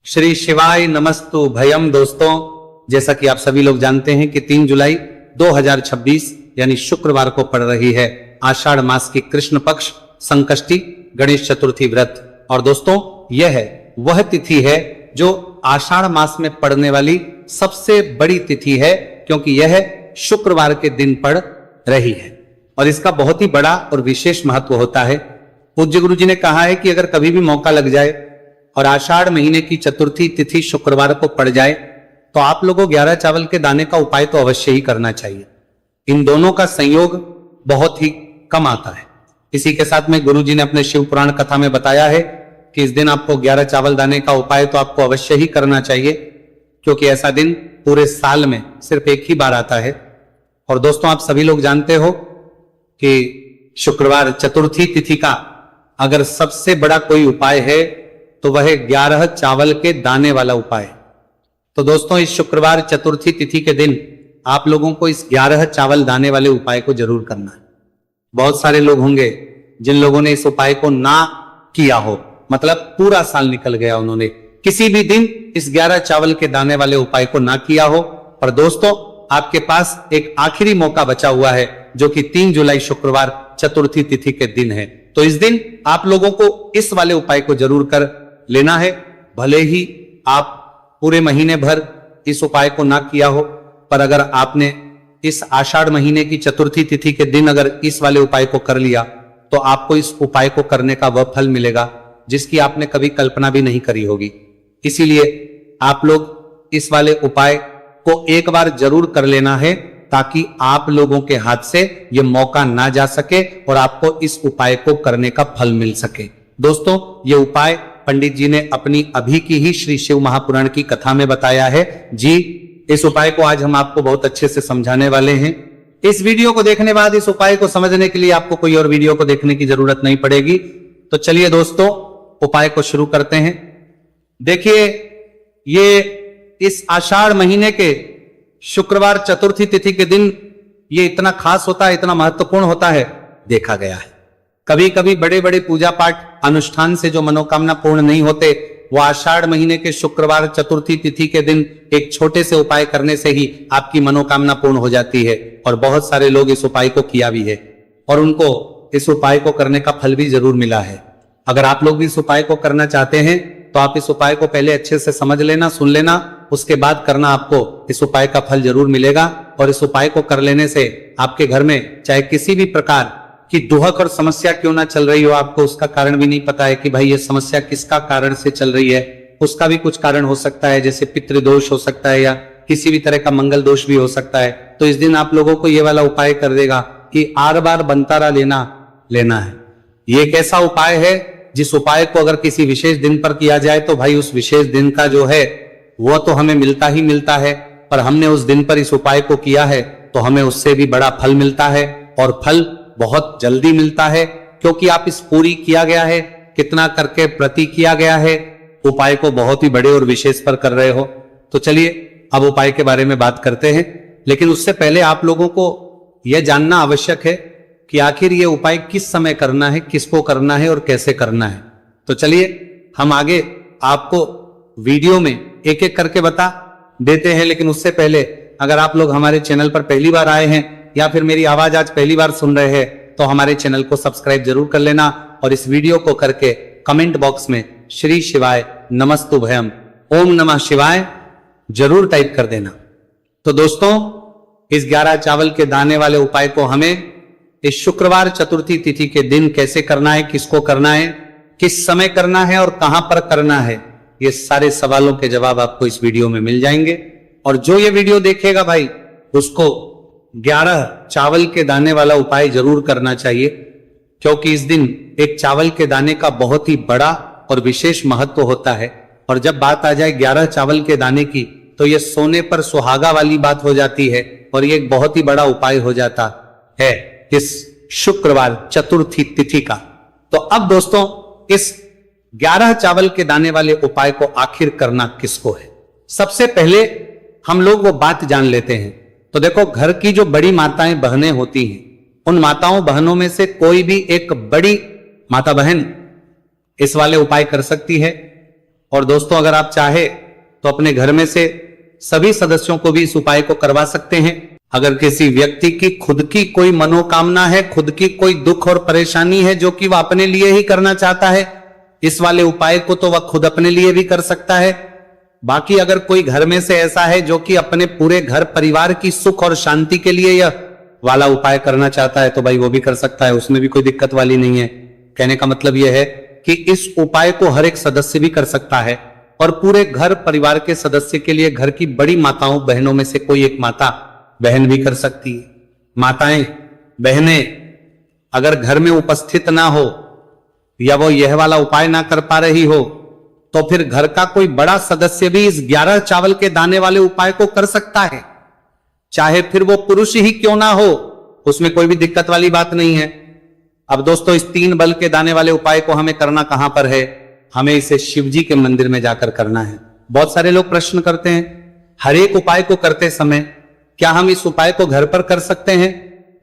श्री शिवाय नमस्तु भयम। दोस्तों, जैसा कि आप सभी लोग जानते हैं कि 3 जुलाई 2026 यानी शुक्रवार को पड़ रही है आषाढ़ मास की कृष्ण पक्ष संकष्टी गणेश चतुर्थी व्रत। और दोस्तों, यह है वह तिथि है जो आषाढ़ मास में पड़ने वाली सबसे बड़ी तिथि है, क्योंकि यह शुक्रवार के दिन पड़ रही है और इसका बहुत ही बड़ा और विशेष महत्व होता है। पूज्य गुरु जी ने कहा है कि अगर कभी भी मौका लग जाए और आषाढ़ महीने की चतुर्थी तिथि शुक्रवार को पड़ जाए तो आप लोगों को 11 चावल के दाने का उपाय तो अवश्य ही करना चाहिए। इन दोनों का संयोग बहुत ही कम आता है। इसी के साथ में गुरु जी ने अपने शिव पुराण कथा में बताया है कि इस दिन आपको 11 चावल दाने का उपाय तो आपको अवश्य ही करना चाहिए, क्योंकि ऐसा दिन पूरे साल में सिर्फ एक ही बार आता है। और दोस्तों, आप सभी लोग जानते हो कि शुक्रवार चतुर्थी तिथि का अगर सबसे बड़ा कोई उपाय है तो वह 11 चावल के दाने वाला उपाय। तो दोस्तों, इस शुक्रवार चतुर्थी तिथि के दिन आप लोगों को इस 11 चावल दाने वाले उपाय को जरूर करना है। बहुत सारे लोग होंगे जिन लोगों ने इस उपाय को ना किया हो, मतलब पूरा साल निकल गया, उन्होंने किसी भी दिन इस 11 चावल के दाने वाले उपाय को ना किया हो। पर दोस्तों, आपके पास एक आखिरी मौका बचा हुआ है जो कि 3 जुलाई शुक्रवार चतुर्थी तिथि के दिन है। तो इस दिन आप लोगों को इस वाले उपाय को जरूर कर लेना है। भले ही आप पूरे महीने भर इस उपाय को ना किया हो, पर अगर आपने इस आषाढ़ महीने की चतुर्थी तिथि के दिन अगर इस वाले उपाय को कर लिया तो आपको इस उपाय को करने का वह फल मिलेगा जिसकी आपने कभी कल्पना भी नहीं करी होगी। इसीलिए आप लोग इस वाले उपाय को एक बार जरूर कर लेना है, ताकि आप लोगों के हाथ से यह मौका ना जा सके और आपको इस उपाय को करने का फल मिल सके। दोस्तों, यह उपाय पंडित जी ने अपनी अभी की ही श्री शिव महापुराण की कथा में बताया है जी। इस उपाय को आज हम आपको बहुत अच्छे से समझाने वाले हैं। इस वीडियो को देखने बाद इस उपाय को समझने के लिए आपको कोई और वीडियो को देखने की जरूरत नहीं पड़ेगी। तो चलिए दोस्तों, उपाय को शुरू करते हैं। देखिए, ये इस आषाढ़ महीने के शुक्रवार चतुर्थी तिथि के दिन ये इतना खास होता है, इतना महत्वपूर्ण होता है, देखा गया है। कभी कभी बड़े बड़े पूजा पाठ अनुष्ठान से जो मनोकामना पूर्ण नहीं होते, वो आषाढ़ महीने के शुक्रवार चतुर्थी तिथि के दिन एक छोटे से उपाय करने से ही आपकी मनोकामना पूर्ण हो जाती है। और बहुत सारे लोग इस उपाय को किया भी है और उनको इस उपाय को करने का फल भी जरूर मिला है। अगर आप लोग भी इस उपाय को करना चाहते हैं तो आप इस उपाय को पहले अच्छे से समझ लेना, सुन लेना, उसके बाद करना, आपको इस उपाय का फल जरूर मिलेगा। और इस उपाय को कर लेने से आपके घर में चाहे किसी भी प्रकार कि दुहक और समस्या क्यों ना चल रही हो, आपको उसका कारण भी नहीं पता है कि भाई ये समस्या किसका कारण से चल रही है, उसका भी कुछ कारण हो सकता है, जैसे पितृदोष हो सकता है या किसी भी तरह का मंगल दोष भी हो सकता है। तो इस दिन आप लोगों को ये वाला उपाय कर देगा कि आर बार बनतारा लेना है। ये एक ऐसा उपाय है जिस उपाय को अगर किसी विशेष दिन पर किया जाए तो भाई उस विशेष दिन का जो है वो तो हमें मिलता ही मिलता है, पर हमने उस दिन पर इस उपाय को किया है तो हमें उससे भी बड़ा फल मिलता है और फल बहुत जल्दी मिलता है, क्योंकि आप इस पूरी किया गया है, कितना करके प्रति किया गया है, उपाय को बहुत ही बड़े और विशेष पर कर रहे हो। तो चलिए अब उपाय के बारे में बात करते हैं, लेकिन उससे पहले आप लोगों को यह जानना आवश्यक है कि आखिर ये उपाय किस समय करना है, किसको करना है और कैसे करना है। तो चलिए हम आगे आपको वीडियो में एक एक करके बता देते हैं। लेकिन उससे पहले अगर आप लोग हमारे चैनल पर पहली बार आए हैं या फिर मेरी आवाज आज पहली बार सुन रहे हैं तो हमारे चैनल को सब्सक्राइब जरूर कर लेना और इस वीडियो को करके कमेंट बॉक्स में श्री शिवाय नमस्तु भयम ओम नमः शिवाय जरूर टाइप कर देना। तो दोस्तों, इस 11 चावल के दाने वाले उपाय को हमें इस शुक्रवार चतुर्थी तिथि के दिन कैसे करना है, किसको करना है, किस समय करना है और कहां पर करना है, ये सारे सवालों के जवाब आपको इस वीडियो में मिल जाएंगे। और जो ये वीडियो देखेगा भाई उसको 11 चावल के दाने वाला उपाय जरूर करना चाहिए, क्योंकि इस दिन एक चावल के दाने का बहुत ही बड़ा और विशेष महत्व होता है। और जब बात आ जाए 11 चावल के दाने की तो यह सोने पर सुहागा वाली बात हो जाती है और ये एक बहुत ही बड़ा उपाय हो जाता है इस शुक्रवार चतुर्थी तिथि का। तो अब दोस्तों, इस 11 चावल के दाने वाले उपाय को आखिर करना किसको है, सबसे पहले हम लोग वो बात जान लेते हैं। तो देखो, घर की जो बड़ी माताएं बहनें होती हैं, उन माताओं बहनों में से कोई भी एक बड़ी माता बहन इस वाले उपाय कर सकती है। और दोस्तों अगर आप चाहे तो अपने घर में से सभी सदस्यों को भी इस उपाय को करवा सकते हैं। अगर किसी व्यक्ति की खुद की कोई मनोकामना है, खुद की कोई दुख और परेशानी है जो कि वह अपने लिए ही करना चाहता है, इस वाले उपाय को तो वह खुद अपने लिए भी कर सकता है। बाकी अगर कोई घर में से ऐसा है जो कि अपने पूरे घर परिवार की सुख और शांति के लिए यह वाला उपाय करना चाहता है तो भाई वो भी कर सकता है, उसमें भी कोई दिक्कत वाली नहीं है। कहने का मतलब यह है कि इस उपाय को हर एक सदस्य भी कर सकता है और पूरे घर परिवार के सदस्य के लिए घर की बड़ी माताओं बहनों में से कोई एक माता बहन भी कर सकती है। माताएं बहनें अगर घर में उपस्थित ना हो या वो यह वाला उपाय ना कर पा रही हो तो फिर घर का कोई बड़ा सदस्य भी इस 11 चावल के दाने वाले उपाय को कर सकता है, चाहे फिर वो पुरुष ही क्यों ना हो, उसमें कोई भी दिक्कत वाली बात नहीं है। अब दोस्तों इस 3 बल के दाने वाले उपाय को हमें करना कहां पर है? हमें इसे शिव जी के मंदिर में जाकर करना है। बहुत सारे लोग प्रश्न करते हैं हर एक उपाय को करते समय क्या हम इस उपाय को घर पर कर सकते हैं?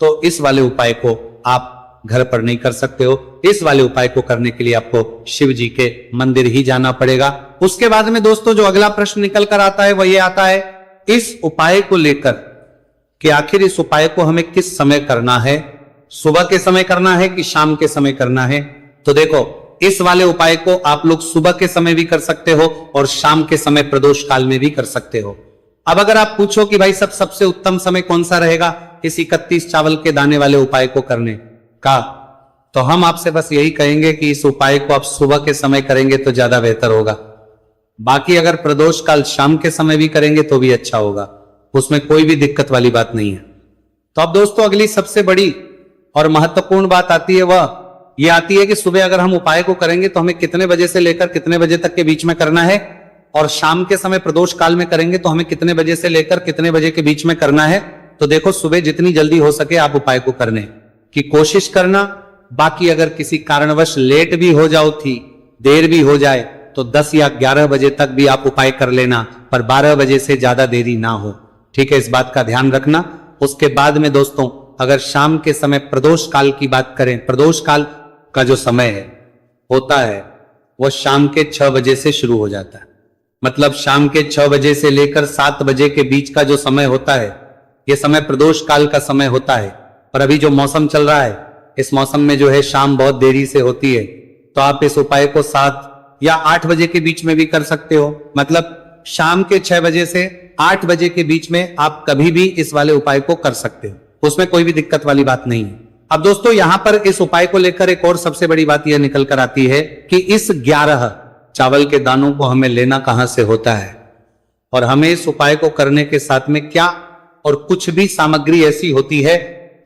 तो इस वाले उपाय को आप घर पर नहीं कर सकते हो। इस वाले उपाय को करने के लिए आपको शिव जी के मंदिर ही जाना पड़ेगा। उसके बाद में दोस्तों जो अगला प्रश्न निकल कर आता है वह ये आता है इस उपाय को लेकर कि आखिर इस उपाय को हमें किस समय करना है, सुबह के समय करना है कि शाम के समय करना है? तो देखो इस वाले उपाय को आप लोग सुबह के समय भी कर सकते हो और शाम के समय प्रदोष काल में भी कर सकते हो। अब अगर आप पूछो कि भाई सबसे उत्तम समय कौन सा रहेगा इस 31 चावल के दाने वाले उपाय को करने का, तो हम आपसे बस यही कहेंगे कि इस उपाय को आप सुबह के समय करेंगे तो ज्यादा बेहतर होगा। बाकी अगर प्रदोष काल शाम के समय भी करेंगे तो भी अच्छा होगा, उसमें कोई भी दिक्कत वाली बात नहीं है। तो अब दोस्तों अगली सबसे बड़ी और महत्वपूर्ण बात आती है, वह यह आती है कि सुबह अगर हम उपाय को करेंगे तो हमें कितने बजे से लेकर कितने बजे तक के बीच में करना है, और शाम के समय प्रदोष काल में करेंगे तो हमें कितने बजे से लेकर कितने बजे के बीच में करना है। तो देखो सुबह जितनी जल्दी हो सके आप उपाय को करने की कोशिश करना। बाकी अगर किसी कारणवश लेट भी हो जाओ थी, देर भी हो जाए तो 10 या 11 बजे तक भी आप उपाय कर लेना, पर 12 बजे से ज्यादा देरी ना हो। ठीक है, इस बात का ध्यान रखना। उसके बाद में दोस्तों अगर शाम के समय प्रदोष काल की बात करें, प्रदोष काल का जो समय है होता है वो शाम के 6 बजे से शुरू हो जाता है। मतलब शाम के 6 बजे से लेकर 7 बजे के बीच का जो समय होता है यह समय प्रदोष काल का समय होता है। पर अभी जो मौसम चल रहा है इस मौसम में जो है शाम बहुत देरी से होती है, तो आप इस उपाय को 7 या 8 बजे के बीच में भी कर सकते हो। मतलब शाम के 6 बजे से 8 बजे के बीच में आप कभी भी इस वाले उपाय को कर सकते हो, उसमें कोई भी दिक्कत वाली बात नहीं है। अब दोस्तों यहां पर इस उपाय को लेकर एक और सबसे बड़ी बात यह निकल कर आती है कि इस 11 चावल के दानों को हमें लेना कहां से होता है, और हमें इस उपाय को करने के साथ में क्या और कुछ भी सामग्री ऐसी होती है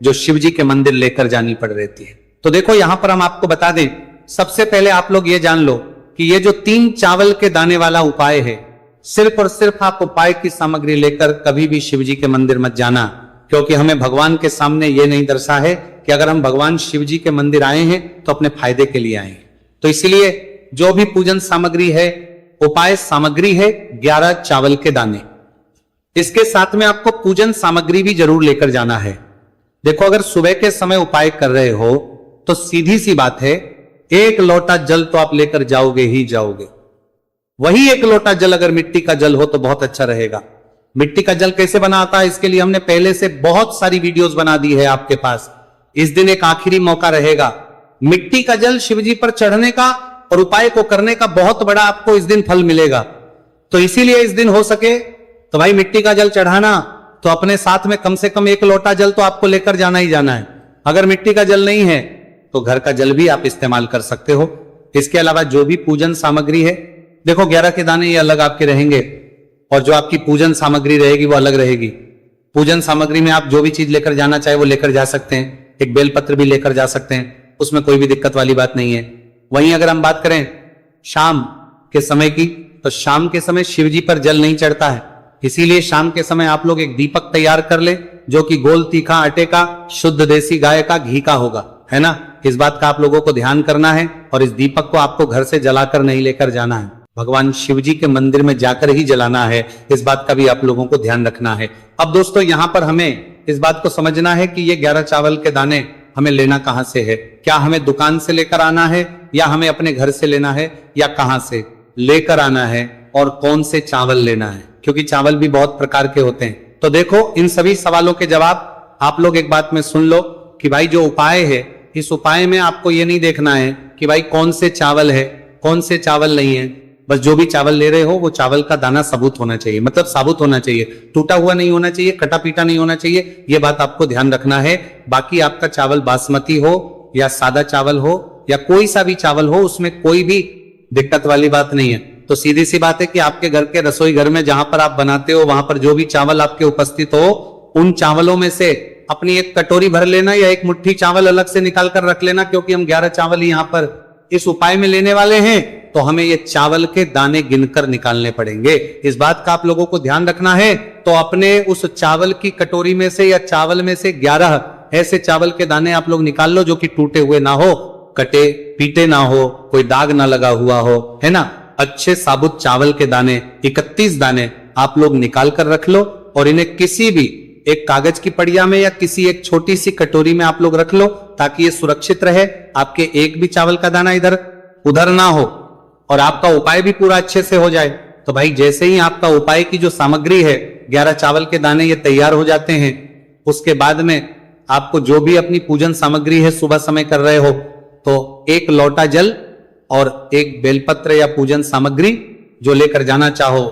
जो शिव जी के मंदिर लेकर जानी पड़ रहती है। तो देखो यहां पर हम आपको बता दें, सबसे पहले आप लोग ये जान लो कि ये जो 3 चावल के दाने वाला उपाय है, सिर्फ और सिर्फ आप उपाय की सामग्री लेकर कभी भी शिव जी के मंदिर मत जाना, क्योंकि हमें भगवान के सामने ये नहीं दर्शा है कि अगर हम भगवान शिव जी के मंदिर आए हैं तो अपने फायदे के लिए आए हैं। तो इसलिए जो भी पूजन सामग्री है, उपाय सामग्री है 11 चावल के दाने, इसके साथ में आपको पूजन सामग्री भी जरूर लेकर जाना है। देखो अगर सुबह के समय उपाय कर रहे हो तो सीधी सी बात है 1 लोटा जल तो आप लेकर जाओगे ही जाओगे। वही 1 लोटा जल अगर मिट्टी का जल हो तो बहुत अच्छा रहेगा। मिट्टी का जल कैसे बना आता है इसके लिए हमने पहले से बहुत सारी वीडियोस बना दी है आपके पास। इस दिन एक आखिरी मौका रहेगा मिट्टी का जल शिवजी पर चढ़ने का और उपाय को करने का, बहुत बड़ा आपको इस दिन फल मिलेगा। तो इसीलिए इस दिन हो सके तो भाई मिट्टी का जल चढ़ाना तो अपने साथ में कम से कम 1 लोटा जल तो आपको लेकर जाना ही जाना है। अगर मिट्टी का जल नहीं है तो घर का जल भी आप इस्तेमाल कर सकते हो। इसके अलावा जो भी पूजन सामग्री है, देखो 11 के दाने ये अलग आपके रहेंगे और जो आपकी पूजन सामग्री रहेगी वो अलग रहेगी। पूजन सामग्री में आप जो भी चीज लेकर जाना चाहे वो लेकर जा सकते हैं। एक बेलपत्र भी लेकर जा सकते हैं, उसमें कोई भी दिक्कत वाली बात नहीं है। वहीं अगर हम बात करें शाम के समय की, तो शाम के समय शिवजी पर जल नहीं चढ़ता है, इसीलिए शाम के समय आप लोग एक दीपक तैयार कर ले जो कि गोल तीखा आटे का, शुद्ध देसी गाय का घी का होगा, है ना। इस बात का आप लोगों को ध्यान करना है और इस दीपक को आपको घर से जलाकर नहीं लेकर जाना है, भगवान शिवजी के मंदिर में जाकर ही जलाना है। इस बात का भी आप लोगों को ध्यान रखना है। अब दोस्तों यहां पर हमें इस बात को समझना है कि ये 11 चावल के दाने हमें लेना कहां से है। क्या हमें दुकान से लेकर आना है या हमें अपने घर से लेना है या कहां से? लेकर आना है और कौन से चावल लेना है, क्योंकि चावल भी बहुत प्रकार के होते हैं। तो देखो, इन सभी सवालों के जवाब आप लोग एक बात में सुन लो कि भाई जो उपाय है, इस उपाय में आपको ये नहीं देखना है कि भाई कौन से चावल है, कौन से चावल नहीं है। बस जो भी चावल ले रहे हो वो चावल का दाना साबुत होना चाहिए, मतलब साबुत होना चाहिए, टूटा हुआ नहीं होना चाहिए, कटा पीटा नहीं होना चाहिए। ये बात आपको ध्यान रखना है। बाकी आपका चावल बासमती हो या सादा चावल हो या कोई सा भी चावल हो, उसमें कोई भी दिक्कत वाली बात नहीं है। तो सीधी सी बात है कि आपके घर के रसोई घर में जहां पर आप बनाते हो, वहां पर जो भी चावल आपके उपस्थित हो, उन चावलों में से अपनी एक कटोरी भर लेना या एक मुट्ठी चावल अलग से निकाल कर रख लेना, क्योंकि हम 11 चावल यहां पर इस उपाय में लेने वाले हैं। तो हमें ये चावल के दाने गिनकर निकालने पड़ेंगे, इस बात का आप लोगों को ध्यान रखना है। तो अपने उस चावल की कटोरी में से या चावल में से 11 ऐसे चावल के दाने आप लोग निकाल लो जो कि टूटे हुए ना हो, कटे पीटे ना हो, कोई दाग ना लगा हुआ हो, है ना। अच्छे साबुत चावल के दाने 31 दाने आप लोग निकाल कर रख लो और इन्हें किसी भी एक कागज की पड़िया में या किसी एक छोटी सी कटोरी में आप लोग रख लो, ताकि ये सुरक्षित रहे, आपके एक भी चावल का दाना इधर उधर ना हो और आपका उपाय भी पूरा अच्छे से हो जाए। तो भाई जैसे ही आपका उपाय की जो सामग्री है, 11 चावल के दाने ये तैयार हो जाते हैं, उसके बाद में आपको जो भी अपनी पूजन सामग्री है सुबह समय कर रहे हो, तो 1 लोटा जल और 1 बेलपत्र या पूजन सामग्री जो लेकर जाना चाहो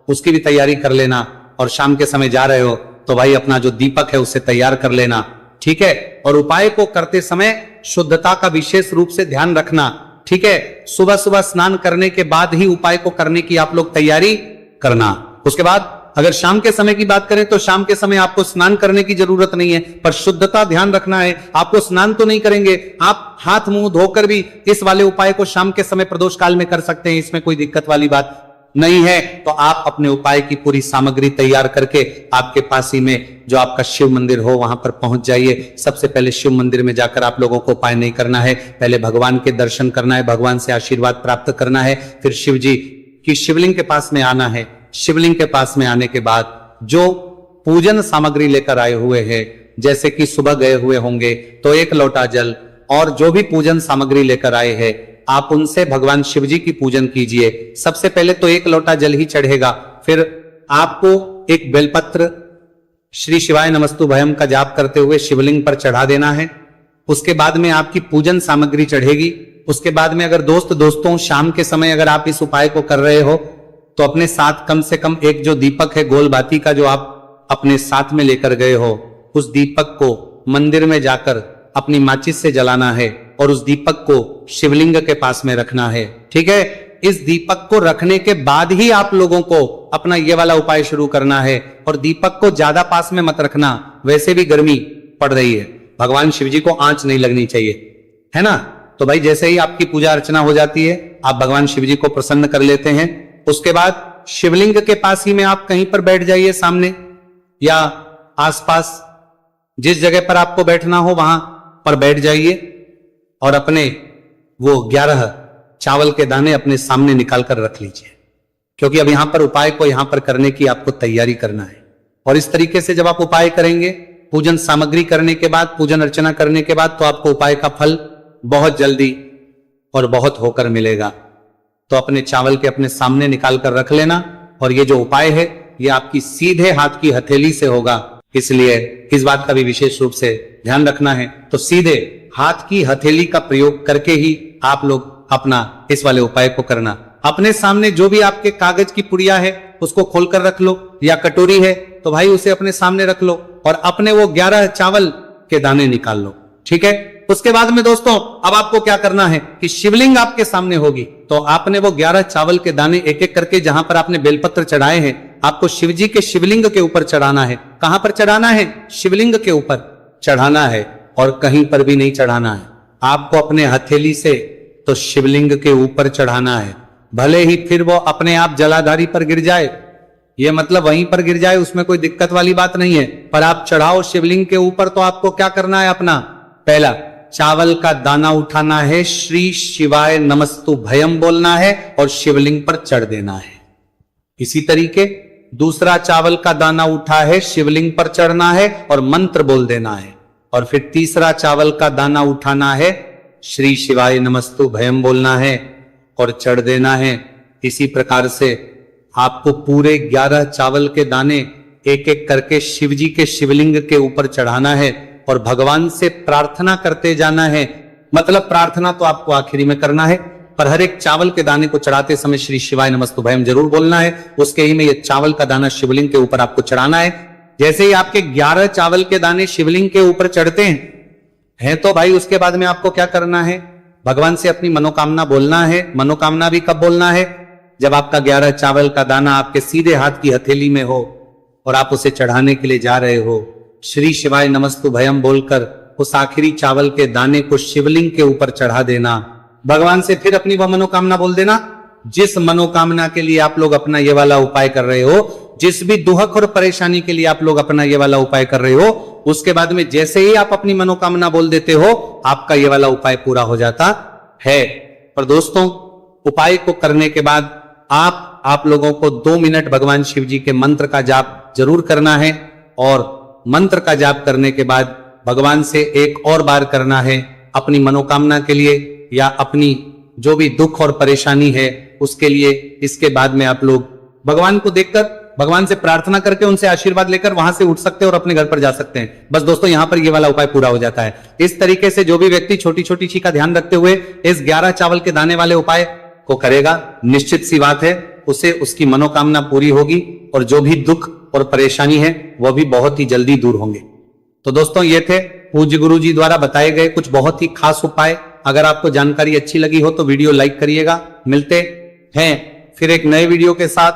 उसकी भी तैयारी कर लेना। और शाम के समय जा रहे हो तो भाई अपना जो दीपक है उसे तैयार कर लेना, ठीक है। और उपाय को करते समय शुद्धता का विशेष रूप से ध्यान रखना, ठीक है। सुबह सुबह स्नान करने के बाद ही उपाय को करने की आप लोग तैयारी करना। उसके बाद अगर शाम के समय की बात करें तो शाम के समय आपको स्नान करने की जरूरत नहीं है, पर शुद्धता ध्यान रखना है। आपको स्नान तो नहीं करेंगे, आप हाथ मुंह धोकर भी इस वाले उपाय को शाम के समय प्रदोष काल में कर सकते हैं, इसमें कोई दिक्कत वाली बात नहीं है। तो आप अपने उपाय की पूरी सामग्री तैयार करके आपके पास ही में जो आपका शिव मंदिर हो वहां पर पहुंच जाइए। सबसे पहले शिव मंदिर में जाकर आप लोगों को उपाय नहीं करना है, पहले भगवान के दर्शन करना है, भगवान से आशीर्वाद प्राप्त करना है, फिर शिव जी की शिवलिंग के पास में आना है। शिवलिंग के पास में आने के बाद जो पूजन सामग्री लेकर आए हुए हैं, जैसे कि सुबह गए हुए होंगे तो 1 लोटा जल और जो भी पूजन सामग्री लेकर आए हैं, आप उनसे भगवान शिव जी की पूजन कीजिए। सबसे पहले तो 1 लोटा जल ही चढ़ेगा, फिर आपको एक बेलपत्र श्री शिवाय नमस्तु भयम का जाप करते हुए शिवलिंग पर चढ़ा देना है। उसके बाद में आपकी पूजन सामग्री चढ़ेगी। उसके बाद में अगर दोस्तों शाम के समय अगर आप इस उपाय को कर रहे हो तो अपने साथ कम से कम एक जो दीपक है गोल बाती का जो आप अपने साथ में लेकर गए हो, उस दीपक को मंदिर में जाकर अपनी माचिस से जलाना है और उस दीपक को शिवलिंग के पास में रखना है, ठीक है। इस दीपक को रखने के बाद ही आप लोगों को अपना ये वाला उपाय शुरू करना है और दीपक को ज्यादा पास में मत रखना, वैसे भी गर्मी पड़ रही है, भगवान शिव जी को आंच नहीं लगनी चाहिए, है ना। तो भाई जैसे ही आपकी पूजा अर्चना हो जाती है, आप भगवान शिव जी को प्रसन्न कर लेते हैं। उसके बाद शिवलिंग के पास ही में आप कहीं पर बैठ जाइए, सामने या आसपास जिस जगह पर आपको बैठना हो वहां पर बैठ जाइए और अपने वो 11 चावल के दाने अपने सामने निकाल कर रख लीजिए, क्योंकि अब यहां पर उपाय को यहां पर करने की आपको तैयारी करना है। और इस तरीके से जब आप उपाय करेंगे, पूजन सामग्री करने के बाद, पूजन अर्चना करने के बाद, तो आपको उपाय का फल बहुत जल्दी और बहुत होकर मिलेगा। तो अपने चावल के अपने सामने निकाल कर रख लेना। और ये जो उपाय है ये आपकी सीधे हाथ की हथेली से होगा, इसलिए इस बात का भी विशेष रूप से ध्यान रखना है। तो सीधे हाथ की हथेली का प्रयोग करके ही आप लोग अपना इस वाले उपाय को करना। अपने सामने जो भी आपके कागज की पुड़िया है उसको खोलकर रख लो, या कटोरी है तो भाई उसे अपने सामने रख लो और अपने वो 11 चावल के दाने निकाल लो, ठीक है। उसके बाद में दोस्तों अब आपको क्या करना है कि शिवलिंग आपके सामने होगी, तो आपने वो 11 चावल के दाने एक एक करके जहां पर आपने बेलपत्र चढ़ाए हैं, आपको शिव जी के शिवलिंग के ऊपर चढ़ाना है। कहां पर चढ़ाना है? शिवलिंग के ऊपर चढ़ाना है और कहीं पर भी नहीं चढ़ाना है। आपको अपने हथेली से तो शिवलिंग के ऊपर चढ़ाना है, भले ही फिर वो अपने आप जलाधारी पर गिर जाए, ये मतलब वहीं पर गिर जाए, उसमें कोई दिक्कत वाली बात नहीं है, पर आप चढ़ाओ शिवलिंग के ऊपर। तो आपको क्या करना है? अपना पहला चावल का दाना उठाना है, श्री शिवाय नमस्तु भयम बोलना है और शिवलिंग पर चढ़ देना है। इसी तरीके दूसरा चावल का दाना उठा है, शिवलिंग पर चढ़ना है और मंत्र बोल देना है। और फिर तीसरा चावल का दाना उठाना है, श्री शिवाय नमस्तु भयम बोलना है और चढ़ देना है। इसी प्रकार से आपको पूरे 11 चावल के दाने एक एक करके शिव जी के शिवलिंग के ऊपर चढ़ाना है और भगवान से प्रार्थना करते जाना है। मतलब प्रार्थना तो आपको आखिरी में करना है, पर हर एक चावल के दाने को चढ़ाते समय श्री शिवाय नमस्तुभयम जरूर बोलना है। उसके ही में ये चावल का दाना शिवलिंग के ऊपर आपको चढ़ाना है। जैसे ही आपके 11 चावल के दाने शिवलिंग के ऊपर चढ़ते हैं तो भाई उसके बाद में आपको क्या करना है, भगवान से अपनी मनोकामना बोलना है। मनोकामना भी कब बोलना है, जब आपका 11 चावल का दाना आपके सीधे हाथ की हथेली में हो और आप उसे चढ़ाने के लिए जा रहे हो। श्री शिवाय नमस्तुभयम बोलकर उस आखिरी चावल के दाने को शिवलिंग के ऊपर चढ़ा देना। भगवान से फिर अपनी वह मनोकामना बोल देना जिस मनोकामना के लिए आप लोग अपना ये वाला उपाय कर रहे हो, जिस भी दुहक और परेशानी के लिए आप लोग अपना ये वाला उपाय कर रहे हो। उसके बाद में जैसे ही आप अपनी मनोकामना बोल देते हो, आपका ये वाला उपाय पूरा हो जाता है। पर दोस्तों, उपाय को करने के बाद आप लोगों को 2 मिनट भगवान शिव जी के मंत्र का जाप जरूर करना है और मंत्र का जाप करने के बाद भगवान से एक और बार करना है अपनी मनोकामना के लिए या अपनी जो भी दुख और परेशानी है उसके लिए। इसके बाद में आप लोग भगवान को देखकर, भगवान से प्रार्थना करके, उनसे आशीर्वाद लेकर वहां से उठ सकते हैं और अपने घर पर जा सकते हैं। बस दोस्तों, यहां पर ये वाला उपाय पूरा हो जाता है। इस तरीके से जो भी व्यक्ति छोटी छोटी चीज का ध्यान रखते हुए इस 11 चावल के दाने वाले उपाय को करेगा, निश्चित सी बात है उसे उसकी मनोकामना पूरी होगी और जो भी दुख और परेशानी है वह भी बहुत ही जल्दी दूर होंगे। तो दोस्तों, ये थे पूज्य गुरु जी द्वारा बताए गए कुछ बहुत ही खास उपाय। अगर आपको जानकारी अच्छी लगी हो तो वीडियो लाइक करिएगा। मिलते हैं फिर एक नए वीडियो के साथ।